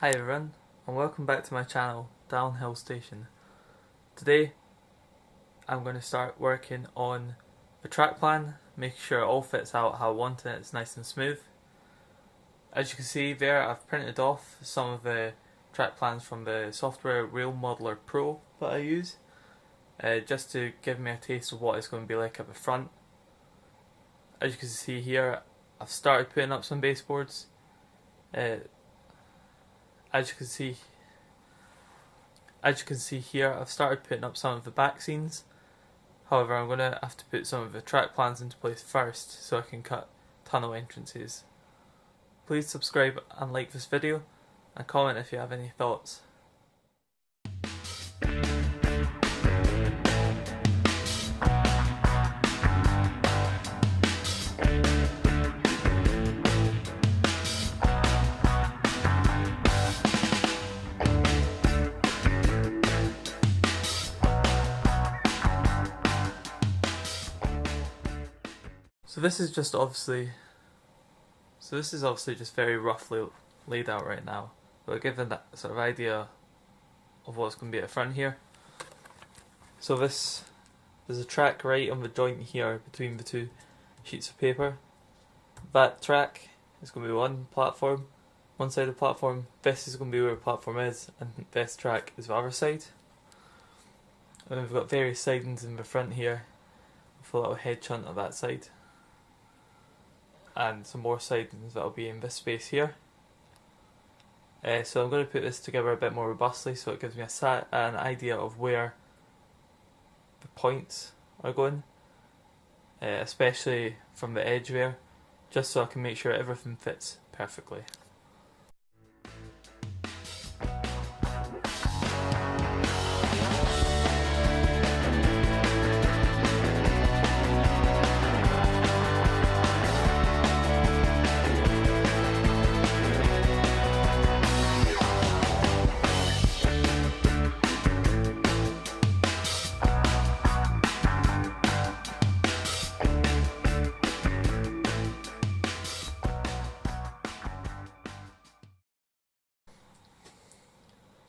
Hi everyone, and welcome back to my channel, Downhill Station. Today, I'm going to start working on the track plan, making sure it all fits out how I want it, it's nice and smooth. As you can see there, I've printed off some of the track plans from the software Rail Modeler Pro that I use, just to give me a taste of what it's going to be like at the front. As you can see here, I've started putting up some baseboards. As you can see here, I've started putting up some of the back scenes. However, I'm going to have to put some of the track plans into place first so I can cut tunnel entrances. Please subscribe and like this video, and comment if you have any thoughts. So this is obviously just very roughly laid out right now, but given that sort of idea of what's going to be at the front here. So there's a track right on the joint here between the two sheets of paper. That track is going to be one side of the platform. This is going to be where the platform is, and this track is the other side. And then we've got various sidings in the front here, with a little head shunt on that side, and some more sidings that will be in this space here. So I'm going to put this together a bit more robustly so it gives me an idea of where the points are going, especially from the edge there, just so I can make sure everything fits perfectly.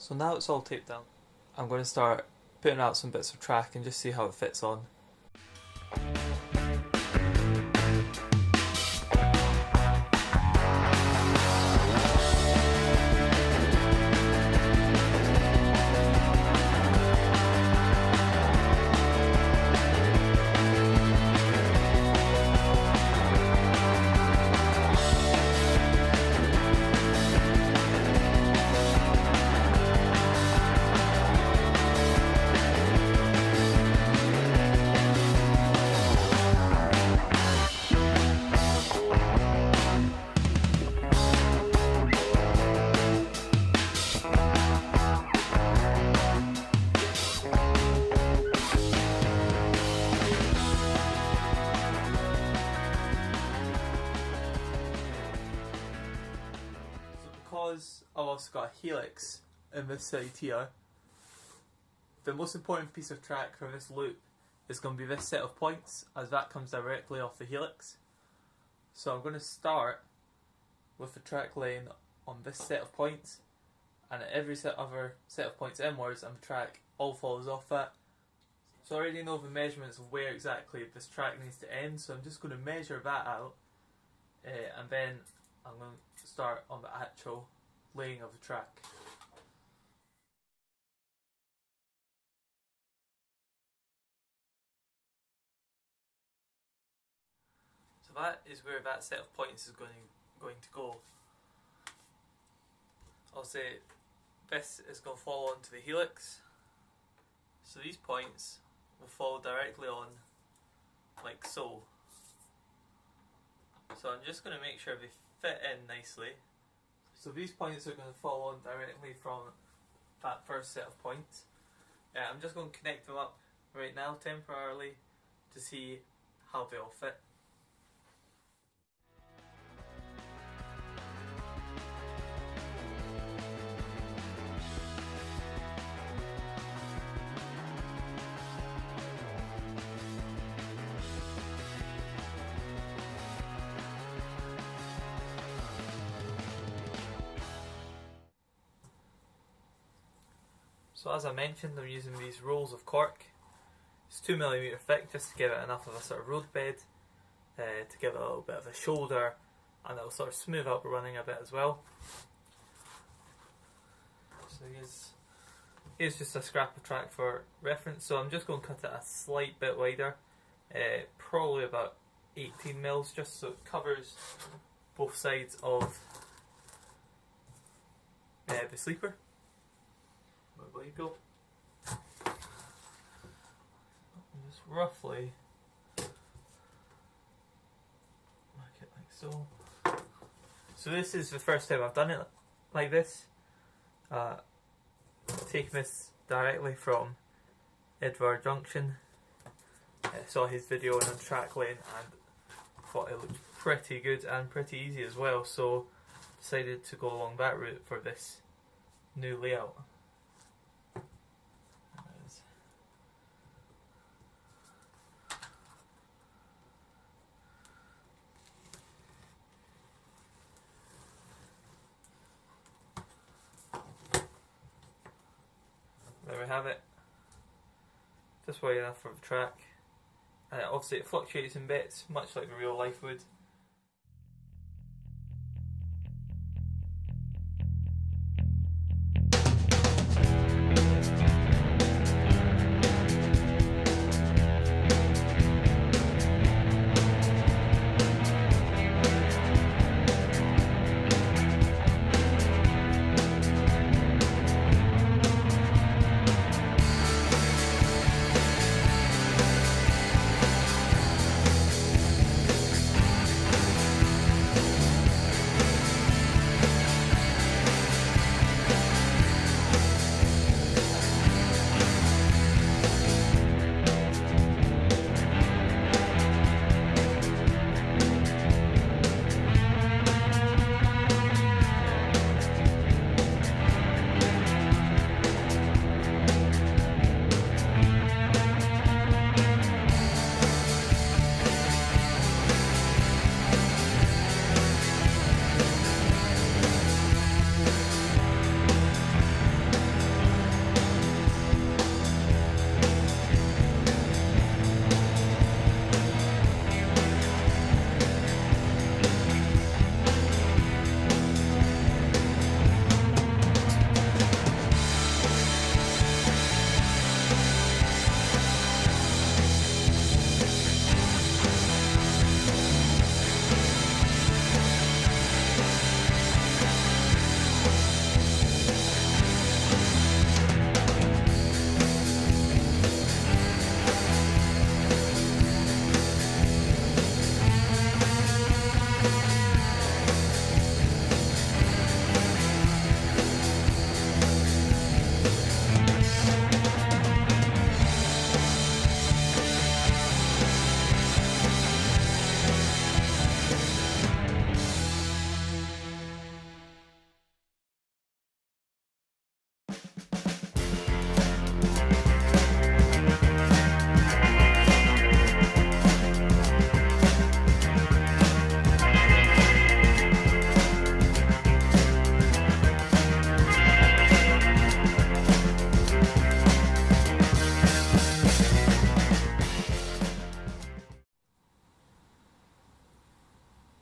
So now it's all taped down, I'm going to start putting out some bits of track and just see how it fits on. Because I've also got a helix in this side here, the most important piece of track for this loop is going to be this set of points, as that comes directly off the helix. So I'm going to start with the track laying on this set of points, and at every other set of points inwards, and the track all follows off that. So I already know the measurements of where exactly this track needs to end, so I'm just going to measure that out, and then I'm going to start on the actual laying of the track. So that is where that set of points is going to go. I'll say this is going to fall onto the helix, so these points will fall directly on like so. So I'm just going to make sure they fit in nicely. So these points are going to fall on directly from that first set of points. I'm just going to connect them up right now temporarily to see how they all fit. So as I mentioned, I'm using these rolls of cork. It's 2mm thick, just to give it enough of a sort of road bed, to give it a little bit of a shoulder, and it'll sort of smooth up running a bit as well. So here's just a scrap of track for reference. So I'm just going to cut it a slight bit wider, probably about 18mm, just so it covers both sides of the sleeper. There you go. Just roughly mark it like so. So this is the first time I've done it like this. Taking this directly from Edward Junction. Saw his video on track lane and thought it looked pretty good and pretty easy as well, so decided to go along that route for this new layout. There we have it. Just wide enough for the track. Obviously it fluctuates in bits, much like the real life would.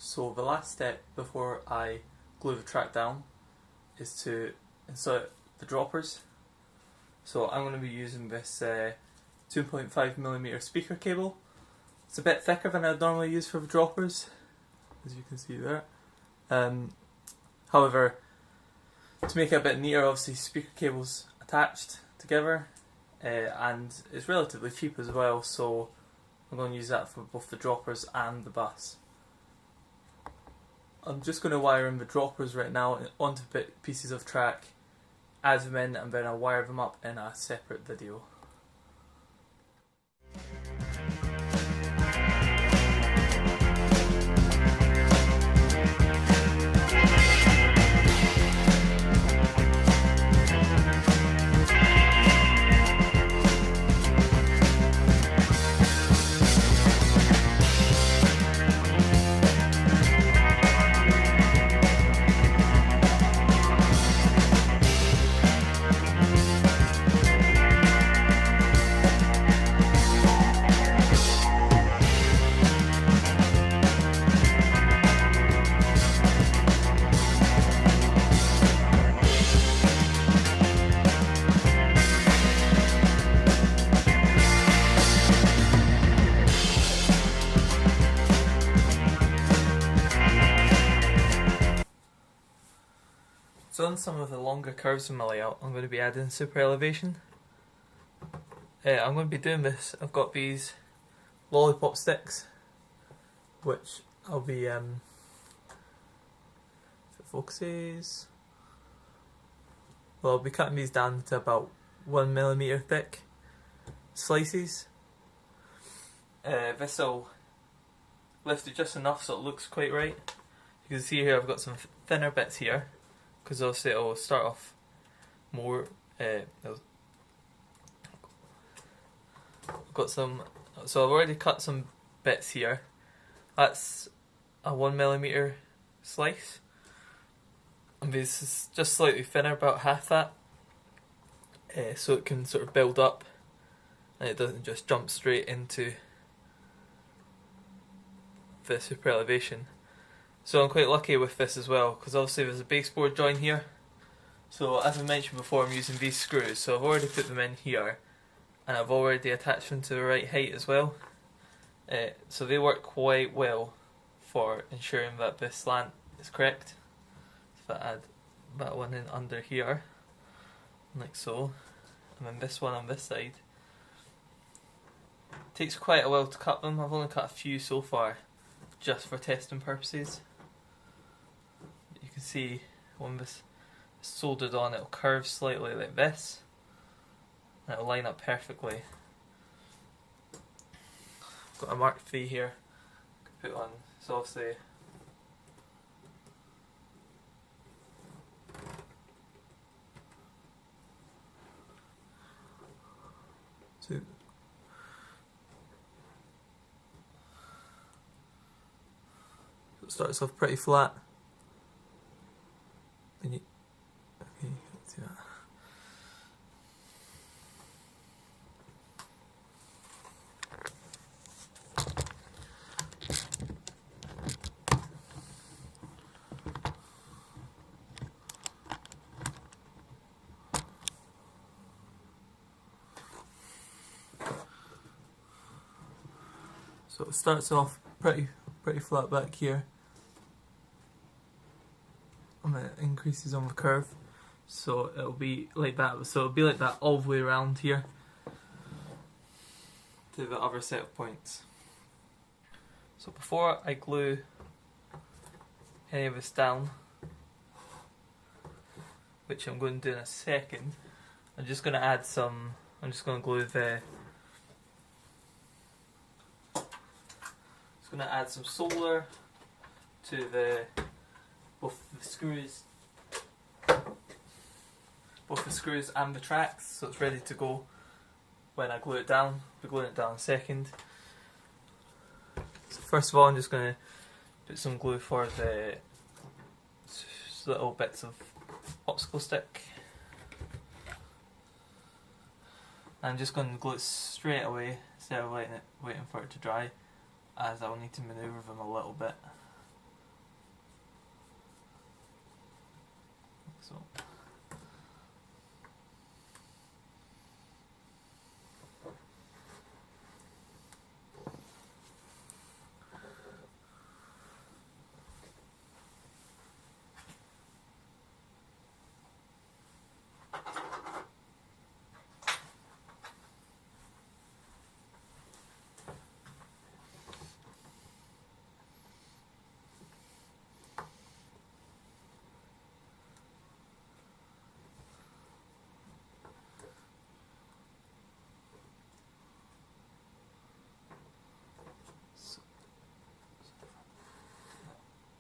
So the last step before I glue the track down is to insert the droppers. So I'm going to be using this 2.5mm speaker cable. It's a bit thicker than I'd normally use for the droppers, as you can see there. However, to make it a bit neater, obviously speaker cable's attached together, and it's relatively cheap as well, so I'm going to use that for both the droppers and the bus. I'm just going to wire in the droppers right now onto pieces of track, add them in, and then I'll wire them up in a separate video. So on some of the longer curves in my layout, I'm going to be adding super elevation. I'm going to be doing this. I've got these lollipop sticks, which I'll be, if it focuses, well, I'll be cutting these down to about 1mm thick slices. This will lift it just enough so it looks quite right. You can see here I've got some thinner bits here, because obviously it'll start off more. I've got some, so I've already cut some bits here. That's a 1mm slice, and this is just slightly thinner, about half that, so it can sort of build up and it doesn't just jump straight into the super elevation. So I'm quite lucky with this as well, because obviously there's a baseboard join here. So as I mentioned before, I'm using these screws, so I've already put them in here, and I've already attached them to the right height as well. So they work quite well for ensuring that the slant is correct. If I add that one in under here, like so, and then this one on this side. It takes quite a while to cut them. I've only cut a few so far, just for testing purposes. You can see when this is soldered on, it'll curve slightly like this, and it'll line up perfectly. I've got a Mark III here I can put on, so obviously it starts off pretty flat. And you, okay, you can see that. So it starts off pretty flat back here, and then it increases on the curve, so it'll be like that. So it'll be like that all the way around here to the other set of points. So before I glue any of this down, which I'm going to do in a second, I'm just going to add some. I'm just going to glue the. Just going to add some solder to the both the screws and the tracks, so it's ready to go when I glue it down. I'll be gluing it down in a second. So first of all, I'm just going to put some glue for the little bits of popsicle stick. I'm just going to glue it straight away instead of waiting for it to dry, as I will need to manoeuvre them a little bit. So.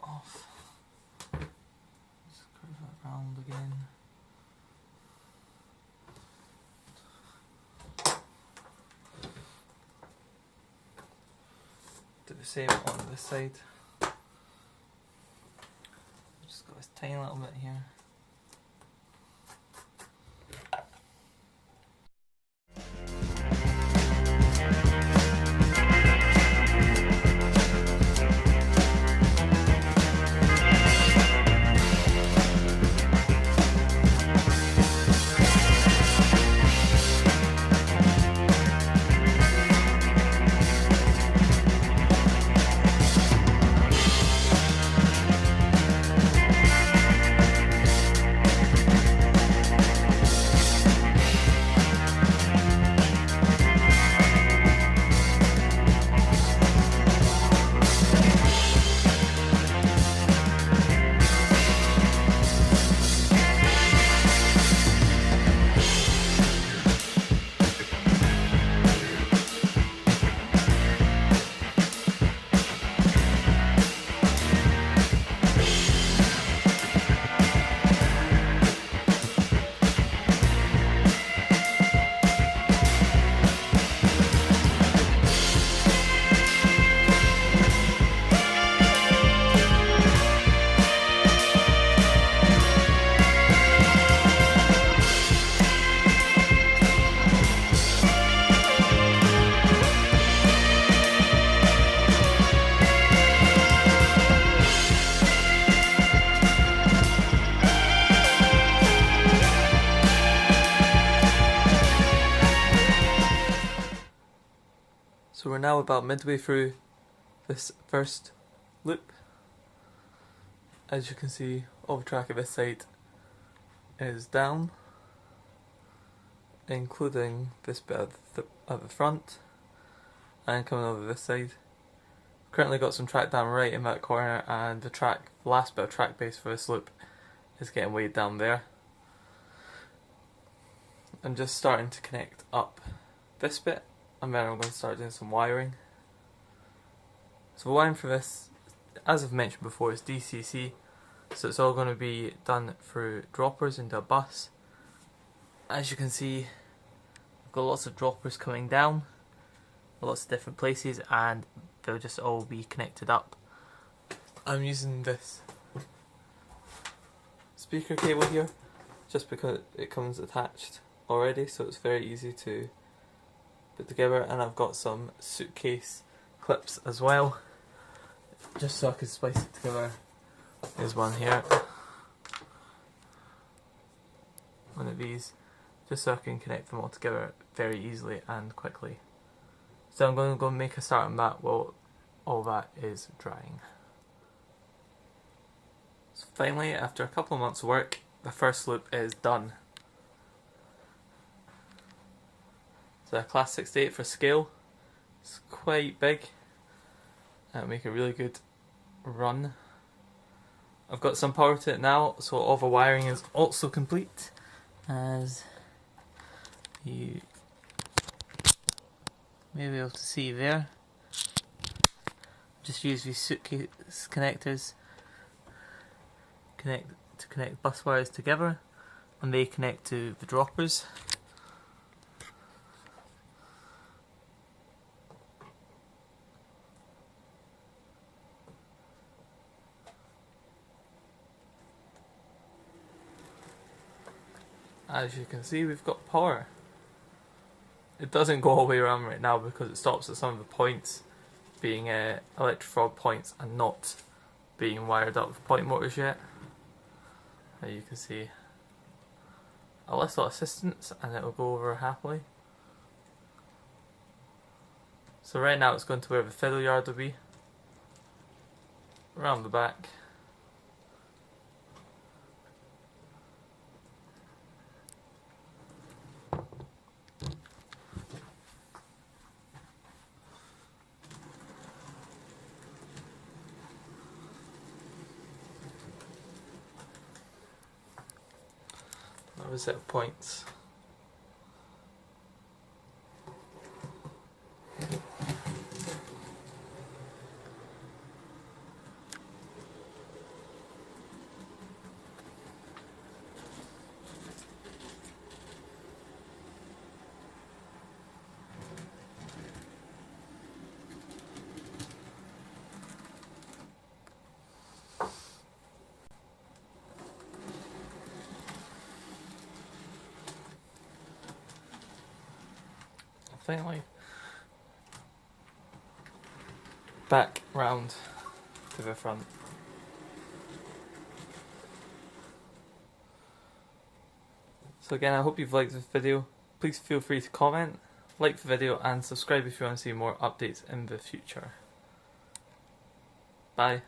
Off. Just curve that round again. Do the same on this side. Just got this tiny little bit here. we're now about midway through this first loop. As you can see, all the track of this side is down, including this bit at the front, and coming over this side. Currently got some track down right in that corner, and the last bit of track base for this loop is getting weighed down there. I'm just starting to connect up this bit, and then I'm going to start doing some wiring. So the wiring for this, as I've mentioned before, is DCC, so it's all going to be done through droppers into a bus. As you can see, I've got lots of droppers coming down, lots of different places, and they'll just all be connected up. I'm using this speaker cable here just because it comes attached already, so it's very easy to put together, and I've got some suitcase clips as well, just so I can splice it together. There's one here, one of these, just so I can connect them all together very easily and quickly. So I'm going to go make a start on that while all that is drying. So finally, after a couple of months of work, the first loop is done. So a class 68 for scale, it's quite big, and make a really good run. I've got some power to it now, so all the wiring is also complete, as you may be able to see there. Just use these suitcase connectors to connect bus wires together, and they connect to the droppers. As you can see, we've got power. It doesn't go all the way around right now because it stops at some of the points being electrified points and not being wired up with point motors yet. As you can see, a little assistance and it will go over happily. So right now it's going to where the fiddle yard will be, around the back. Another set of points. Finally, back round to the front. So again, I hope you've liked this video. Please feel free to comment, like the video, and subscribe if you want to see more updates in the future. Bye.